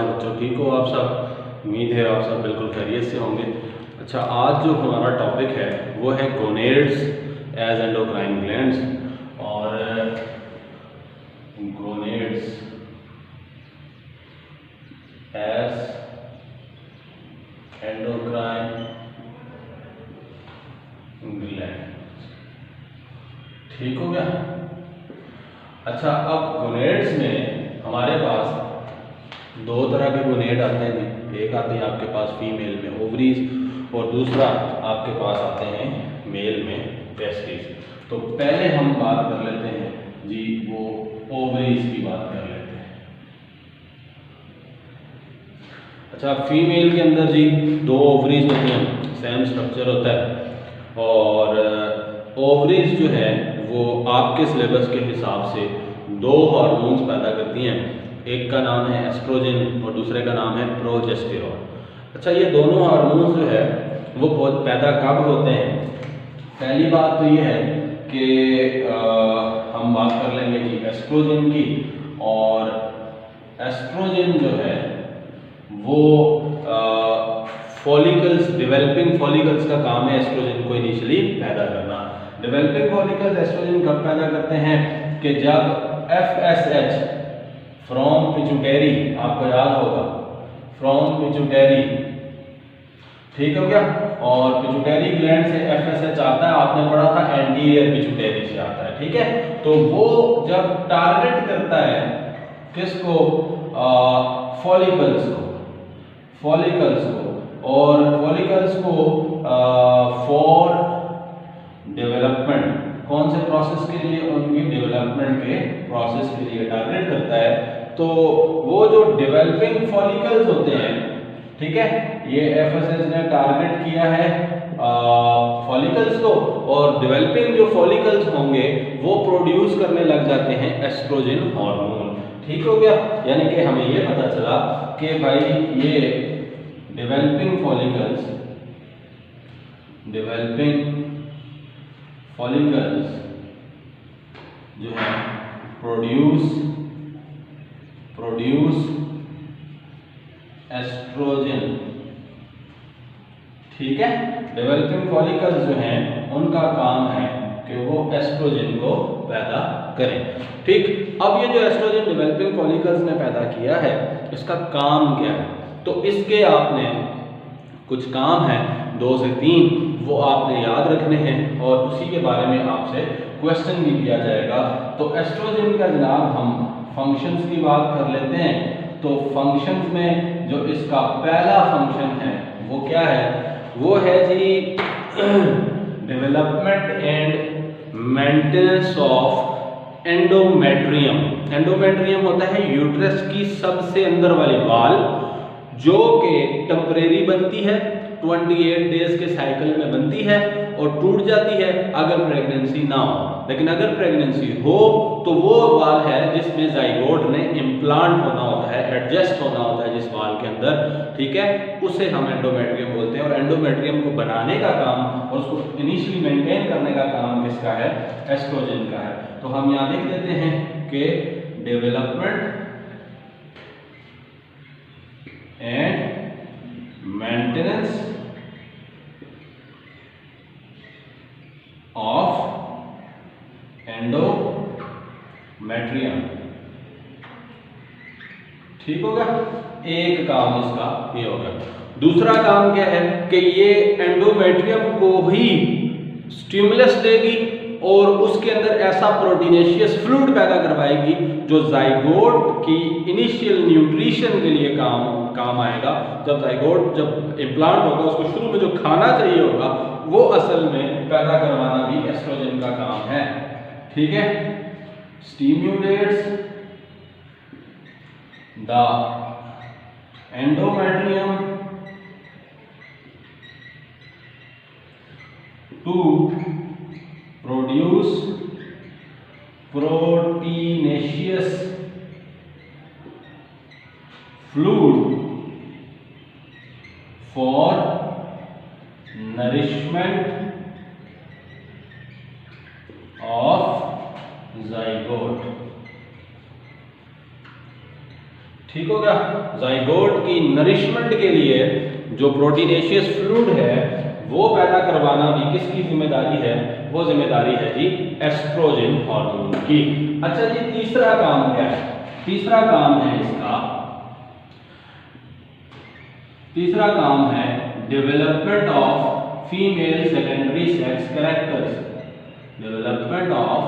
है बच्चों? ठीक हो आप सब? उम्मीद है आप सब बिल्कुल खैरियत से होंगे। अच्छा, आज जो हमारा टॉपिक है वो है गोनेड्स एज एंडोक्राइन ग्लैंड्स, और गोनेड्स एज एंडोक्राइन ग्लैंड। ठीक हो गया? अच्छा, अब गोनेड्स में हमारे पास दो तरह के गोनेड आते हैं जी। एक आते हैं आपके पास फीमेल में ओवरीज, और दूसरा आपके पास आते हैं मेल में टेस्टिस। तो पहले हम बात कर लेते हैं जी वो ओवरीज की बात कर लेते हैं। अच्छा, फीमेल के अंदर जी दो ओवरीज होती हैं, सेम स्ट्रक्चर होता है, और ओवरीज जो है वो आपके सिलेबस के हिसाब से दो हार्मोन्स पैदा करती हैं। एक का नाम है एस्ट्रोजन और दूसरे का नाम है प्रोजेस्टेरॉन। अच्छा, ये दोनों हार्मोन्स जो है वो बहुत पैदा कब होते हैं? पहली बात तो ये है कि हम बात कर लेंगे जी एस्ट्रोजन की, और एस्ट्रोजन जो है वो फॉलिकल्स, डेवलपिंग फॉलिकल्स का काम है एस्ट्रोजन को इनिशियली पैदा करना। डेवलपिंग फॉलिकल्स एस्ट्रोजन कब पैदा करते हैं कि जब FSH फ्रॉम पिट्यूटरी, आपको याद होगा फ्रॉम पिट्यूटरी, ठीक हो गया, और पिट्यूटरी ग्लैंड से FSH आता है, आपने पढ़ा था एंटीरियर पिट्यूटरी से आता है, ठीक है। तो वो जब टारगेट करता है किसको? फॉलिकल्स को, और फॉलिकल्स को फॉर डेवलपमेंट, कौन से प्रोसेस के लिए? उनकी डेवलपमेंट के प्रोसेस के लिए टारगेट करता है। तो वो जो डेवलपिंग फॉलिकल्स होते हैं, ठीक है, ये FSH ने टारगेट किया है फॉलिकल्स को, और डेवलपिंग जो फॉलिकल्स होंगे वो प्रोड्यूस करने लग जाते हैं एस्ट्रोजन हार्मोन। ठीक हो गया? यानी कि हमें ये पता चला कि भाई ये डेवलपिंग फॉलिकल्स जो है प्रोड्यूस एस्ट्रोजन, ठीक है। डेवलपिंग फॉलिकल्स जो हैं उनका काम है कि वो एस्ट्रोजन को पैदा करें, ठीक। अब ये जो एस्ट्रोजन डेवलपिंग फॉलिकल्स ने पैदा किया है, इसका काम क्या है? तो इसके आपने कुछ काम है 2 से 3, वो आपने याद रखने हैं, और उसी के बारे में आपसे क्वेश्चन भी किया जाएगा। तो एस्ट्रोजन का जनाब हम फंक्शंस की बात कर लेते हैं। तो फंक्शंस में जो इसका पहला फंक्शन है वो क्या है? वो है जी development and maintenance of endometrium. Endometrium होता है यूट्रस की सबसे अंदर वाली वाल, जो कि टेम्परेरी बनती है, 28 डेज के साइकिल में बनती है और टूट जाती है अगर प्रेगनेंसी ना हो। लेकिन अगर प्रेगनेंसी हो तो वो वाल है जिसमें जाइगोट ने इम्प्लांट होना होता है, एडजस्ट होना होता है जिस वाल के अंदर, ठीक है, उसे हम एंडोमेट्रियम बोलते हैं। और एंडोमेट्रियम को बनाने का काम और उसको इनिशियली मेंटेन करने का काम किसका है? एस्ट्रोजन का है। तो हम यहाँ लिख देते हैं कि development and maintenance of endometrium, ठीक होगा। एक काम इसका ये होगा। दूसरा काम क्या है कि ये एंडोमेट्रियम को ही स्टिमुलस देगी और उसके अंदर ऐसा प्रोटीनेशियस फ्लूइड पैदा करवाएगी जो जाइगोट की इनिशियल न्यूट्रिशन के लिए काम आएगा। जब इम्प्लांट होगा, उसको शुरू में जो खाना चाहिए होगा वो असल में पैदा करवाना भी एस्ट्रोजन का काम है, ठीक है। Stimulates the endometrium to produce proteinaceous fluid for nourishment of zygote, ठीक हो गया। जाइगोट की नरिशमेंट के लिए जो प्रोटीनेशियस फ्लूइड है वो पैदा करवाना भी किसकी जिम्मेदारी है? वो जिम्मेदारी है जी एस्ट्रोजन हार्मोन की। अच्छा जी, तीसरा काम क्या है? तीसरा काम है इसका, तीसरा काम है development of female secondary sex characters. Development of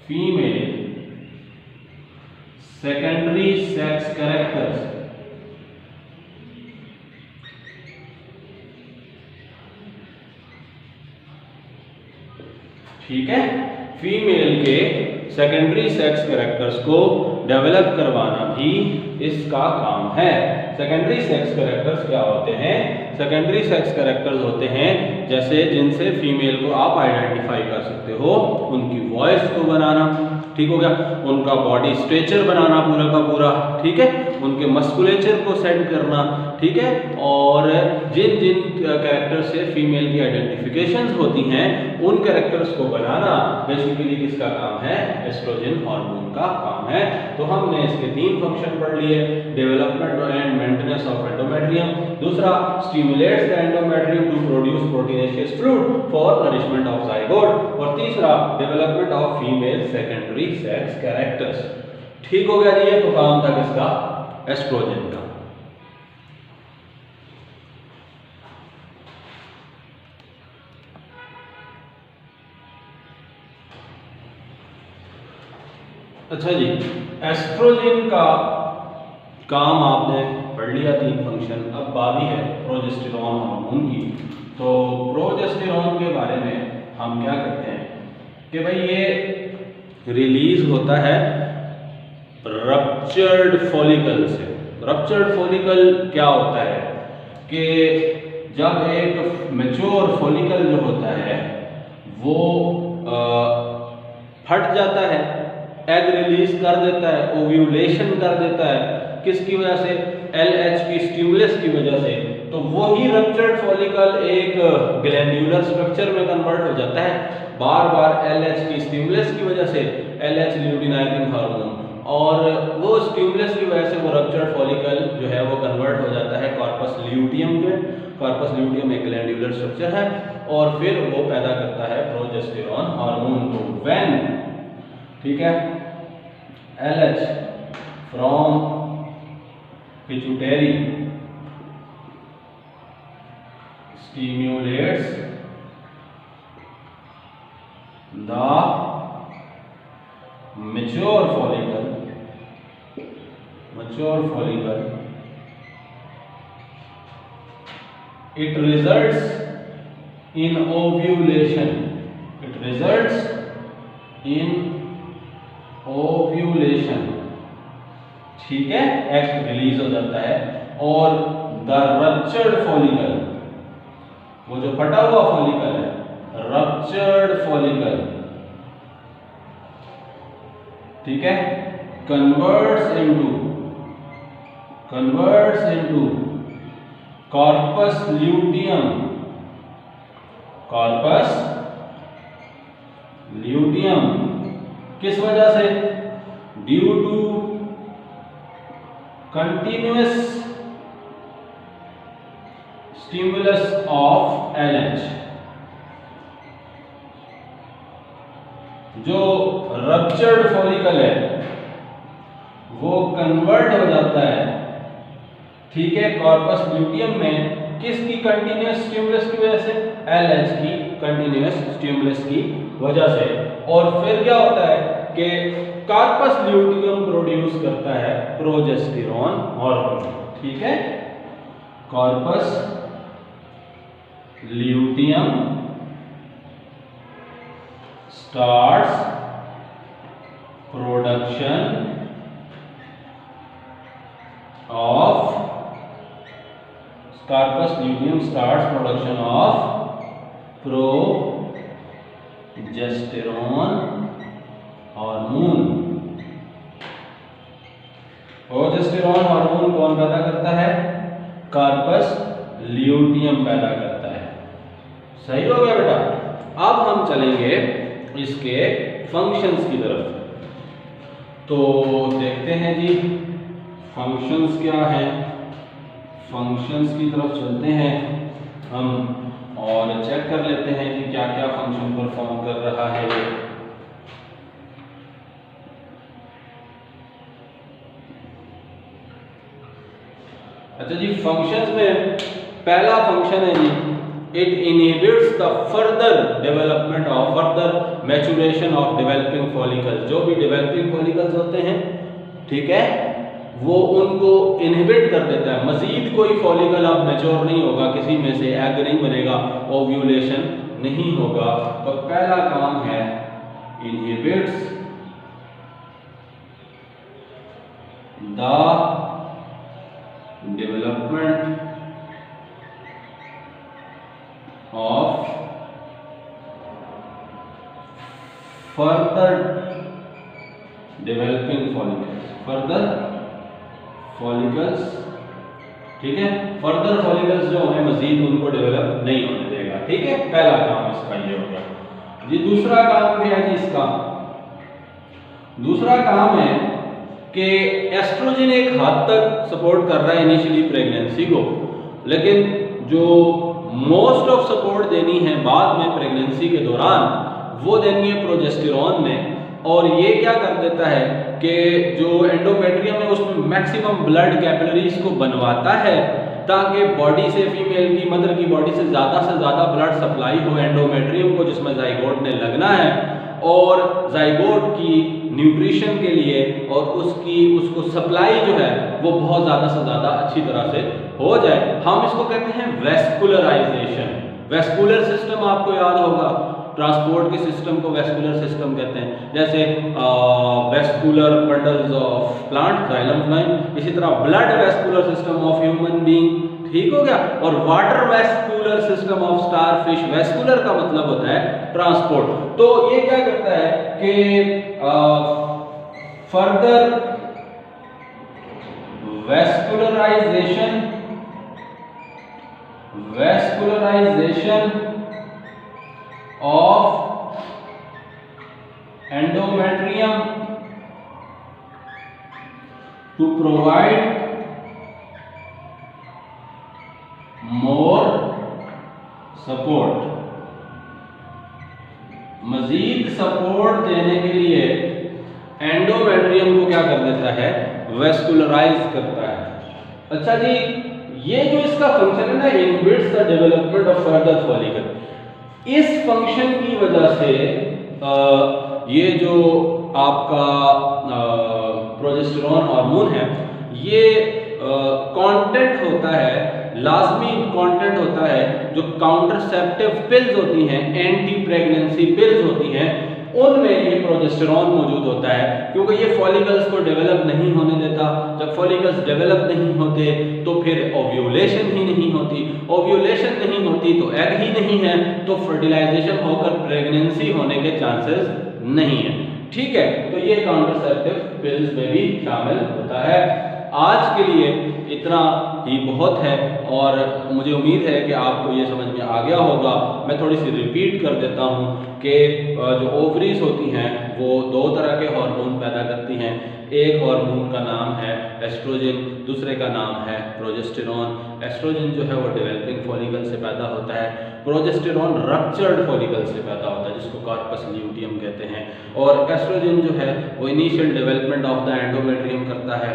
female secondary sex characters. ठीक है, फीमेल के सेकेंडरी सेक्स कैरेक्टर्स को डेवलप करवाना भी इसका काम है। सेकेंडरी सेक्स कैरेक्टर्स क्या होते हैं? सेकेंडरी सेक्स कैरेक्टर्स होते हैं जैसे जिनसे फीमेल को आप आइडेंटिफाई कर सकते हो, उनकी वॉइस को बनाना, ठीक हो गया, उनका बॉडी स्ट्रक्चर बनाना पूरा का पूरा, ठीक है, उनके मस्कुलेचर को सेट करना, ठीक है, और जिन जिन कैरेक्टर से फीमेल की आइडेंटिफिकेशंस होती हैं उन कैरेक्टर्स को बनाना बेसिकली किसका काम है? एस्ट्रोजन हार्मोन का काम है। तो हमने इसके 3 फंक्शन पढ़ लिए, development and maintenance of endometrium, दूसरा stimulates the endometrium to produce proteinaceous fluid for nourishment of zygote, और तीसरा development of female secondary sex characters. ठीक हो गया जी, ये तो काम था किसका? एस्ट्रोजन का। अच्छा जी, एस्ट्रोजन का काम आपने पढ़ लिया, 3 फंक्शन। अब बारी है प्रोजेस्टेरॉन हार्मोन की। तो प्रोजेस्टेरॉन के बारे में हम क्या करते हैं कि भाई ये रिलीज होता है रप्चर्ड फॉलिकल से। रप्चर्ड फॉलिकल क्या होता है कि जब एक मैच्योर फॉलिकल जो होता है वो फट जाता है, एग रिलीज कर देता है, ओव्यूलेशन कर देता है, किसकी वजह से? LH की स्टिमुलस की वजह से। तो वही रप्चर्ड फॉलिकल एक ग्लैंड्यूलर स्ट्रक्चर में कन्वर्ट हो जाता है, बार बार LH की स्टिमुलस की वजह से, LH ल्यूटिनाइजिंग हार्मोन, और वो स्टिमुलस की वजह से वो रप्चर्ड फॉलिकल जो है वो कन्वर्ट हो जाता है कॉर्पस ल्यूटियम में। कॉर्पस ल्यूटियम एक ग्लैंड्यूलर स्ट्रक्चर है, और फिर वो पैदा करता है प्रोजेस्टेरॉन हार्मोन को। व्हेन, ठीक है, LH from pituitary stimulates the mature follicle, it results in ovulation. It results in ovulation, ठीक है, एग रिलीज हो जाता है, और द रप्चर्ड फॉलिकल, वो जो फटा हुआ फॉलिकल है, रप्चर्ड फॉलिकल, ठीक है, converts into corpus luteum. Corpus luteum किस वजह से? Due to continuous stimulus of LH। जो रप्चर्ड फॉलिकल है वो कन्वर्ट हो जाता है, ठीक है, कॉर्पस ल्यूटियम में, किसकी कंटिन्यूअस स्टिमुलस की वजह से? LH की कंटिन्यूअस स्टिमुलस की वजह से। और फिर क्या होता है कि कॉर्पस ल्यूटियम प्रोड्यूस करता है प्रोजेस्टेरॉन हार्मोन, ठीक है, corpus luteum starts production of corpus luteum starts production of progesterone hormone. Progesterone hormone कौन पैदा करता है? कॉर्पस ल्यूटियम पैदा करता है। सही हो गया बेटा। अब हम चलेंगे इसके फंक्शंस की तरफ। तो देखते हैं जी, फंक्शंस क्या हैं, फंक्शंस की तरफ चलते हैं हम और चेक कर लेते हैं कि क्या क्या फंक्शन परफॉर्म कर रहा है ये। अच्छा जी, फंक्शंस में पहला फंक्शन है जी, it inhibits the further development of further maturation of developing follicles. जो भी डेवलपिंग फॉलिकल्स होते हैं, ठीक है, वो उनको इनहिबिट कर देता है। मजीद कोई फॉलिकल अब मैच्योर नहीं होगा, किसी में से एग नहीं बनेगा, ओव्यूलेशन नहीं होगा। तो पहला काम है inhibits the development of further developing follicles, further follicles, ठीक है, फर्दर फॉलिकल्स जो है मजीद उनको डेवलप नहीं होने देगा, ठीक है। पहला काम इसका ये हो गया जी। दूसरा काम क्या है जी इसका? दूसरा काम है कि एस्ट्रोजन एक हद तक सपोर्ट कर रहा है इनिशियली प्रेगनेंसी को, लेकिन जो मोस्ट ऑफ सपोर्ट देनी है बाद में प्रेगनेंसी के दौरान वो देनी है प्रोजेस्टेरॉन ने। और ये क्या कर देता है कि जो एंडोमेट्रियम है उसमें मैक्सिमम ब्लड कैपिलरीज को बनवाता है ताकि बॉडी से, फीमेल की मदर की बॉडी से ज़्यादा ब्लड सप्लाई हो एंडोमेट्रियम को जिसमें जाइगोट ने लगना है, और जाइगोट की न्यूट्रिशन के लिए और उसको सप्लाई जो है वो बहुत ज़्यादा से ज़्यादा अच्छी तरह से हो जाए। हम इसको कहते हैं वेस्कुलराइजेशन। वेस्कुलर सिस्टम आपको याद होगा, ट्रांसपोर्ट के सिस्टम को वेस्कुलर सिस्टम कहते हैं। जैसे vascular bundles of plant, xylem phloem, इसी तरह blood vascular system of human being, ठीक हो गया। और water vascular system of star fish. Vascular का मतलब होता है ट्रांसपोर्ट। तो ये क्या करता है कि further vascularization of endometrium to provide more support। मजीद सपोर्ट देने के लिए एंडोमेट्रियम को क्या कर देता है? वेस्कुलराइज करता है। अच्छा जी, ये जो इसका फंक्शन है ना, inhibits the development of further follicle, इस फंक्शन की वजह से ये जो आपका प्रोजेस्टेरॉन हार्मोन है, ये कंटेंट होता है, लाजमी कंटेंट होता है जो काउंटरसेप्टिव पिल्स होती हैं, एंटी प्रेगनेंसी पिल्स होती हैं, उनमें ये प्रोजेस्टेरॉन मौजूद होता है, क्योंकि ये फॉलिकल्स को डेवलप नहीं होने देता। जब फॉलिकल्स डेवलप नहीं होते तो फिर ओव्यूलेशन ही नहीं होती, ओव्यूलेशन नहीं होती तो एग ही नहीं है, तो फर्टिलाइजेशन होकर प्रेगनेंसी होने के चांसेस नहीं है, ठीक है। तो ये काउंटरसेप्टिव पिल्स में भी शामिल होता है। आज के लिए इतना ही बहुत है और मुझे उम्मीद है कि आपको ये समझ में आ गया होगा। मैं थोड़ी सी रिपीट कर देता हूँ कि जो ओवरीज होती हैं वो दो तरह के हार्मोन पैदा करती हैं। एक हार्मोन का नाम है एस्ट्रोजन, दूसरे का नाम है प्रोजेस्टेरॉन। एस्ट्रोजन जो है वो डेवलपिंग फॉलिकल से पैदा होता है, प्रोजेस्टेरॉन रप्चर्ड फॉलिकल से पैदा होता है जिसको कार्पस ल्यूटियम कहते हैं। और एस्ट्रोजन जो है वो initial development of the endometrium करता है,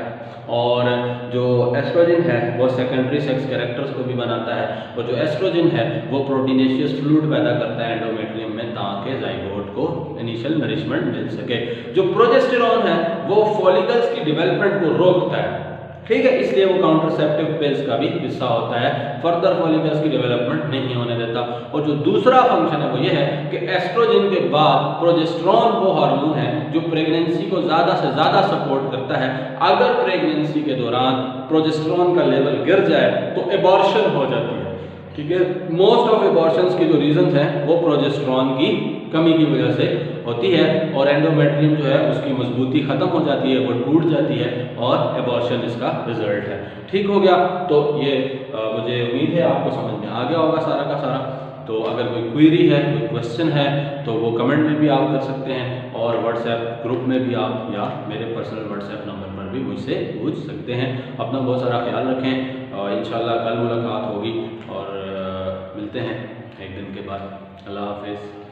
और जो एस्ट्रोजन है वो सेकेंडरी सेक्स कैरेक्टर्स को भी बनाता है, और जो एस्ट्रोजन है वो प्रोटीनेशियस फ्लूइड पैदा करता है एंडोमेट्रियम में ताकि जाइगोट को इनिशियल नरिशमेंट मिल सके। जो प्रोजेस्टेरॉन है वो फॉलिकल्स की डेवलपमेंट को रोकता है, ठीक है, इसलिए वो काउंटरसेप्टिव पिल्स का भी हिस्सा होता है, फर्दर फॉलिकल्स की डेवलपमेंट नहीं होने देता। और जो दूसरा फंक्शन है वो ये है कि एस्ट्रोजन के बाद प्रोजेस्टेरॉन वो हार्मोन है जो प्रेगनेंसी को ज़्यादा से ज़्यादा सपोर्ट करता है। अगर प्रेगनेंसी के दौरान प्रोजेस्टेरॉन का लेवल गिर जाए तो एबॉर्शन हो जाती है, ठीक है। मोस्ट ऑफ एबॉर्शंस के जो रीजंस हैं वो प्रोजेस्टेरॉन की कमी की वजह से होती है, और एंडोमेट्रियम जो है उसकी मजबूती खत्म हो जाती है, वो टूट जाती है, और एबॉर्शन इसका रिजल्ट है। ठीक हो गया। तो ये मुझे उम्मीद है आपको समझ में आ गया होगा सारा का सारा। तो अगर कोई क्वेरी है, कोई क्वेश्चन है तो वो कमेंट में भी आप कर सकते हैं, और व्हाट्सएप ग्रुप में भी आप या मेरे पर्सनल व्हाट्सएप नंबर पर भी मुझसे पूछ सकते हैं। अपना बहुत सारा ख्याल रखें और इंशाल्लाह कल मुलाकात होगी और मिलते हैं एक दिन के बाद। अल्लाह हाफिज़।